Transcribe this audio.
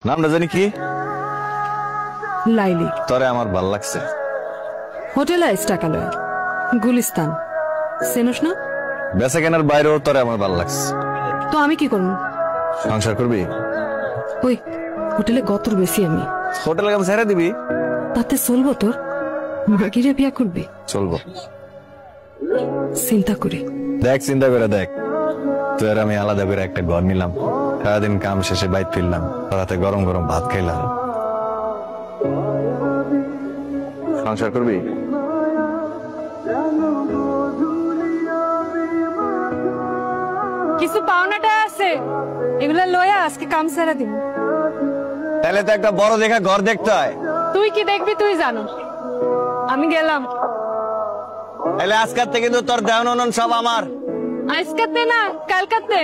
নামটা জানি কি? লাইলি। তোরে আমার ভাল লাগছে। হোটেল আইস টাকালয়, গুলিস্তান। চেনস না? বেচা কেনার বাইরেও তোরে আমার ভাল লাগছে। তো আমি কি করবো? সংসার করবি? ওই হোটেলে গতর বেশি আমি। হোটেলের কাম ছেড়ে দিবি? তাতে চলবো তোর? মাগিরে বিয়া করবি? চলবো। চিন্তা করে দেখ, চিন্তা করে দেখ, তুই আর আমি আলাদা করে একটা ঘর নিলাম, সারাদিন কাম শেষে বাইর ফিরলাম, রাতে গরম গরম ভাত খাইলাম। সংসার করবি? কিছু পাওনাটা আছে, এগুলা লয়া আজকে কাম ছেড়ে দিব। তাহলে তো একটা বড় দেখা ঘর দেখতে হয়। তুই কি দেখবি তুই জানো, আমি গেলাম। তাহলে আজকাল থেকে কিন্তু তোর দেওয়ান সব আমার। আজকাতে না কালকাতে।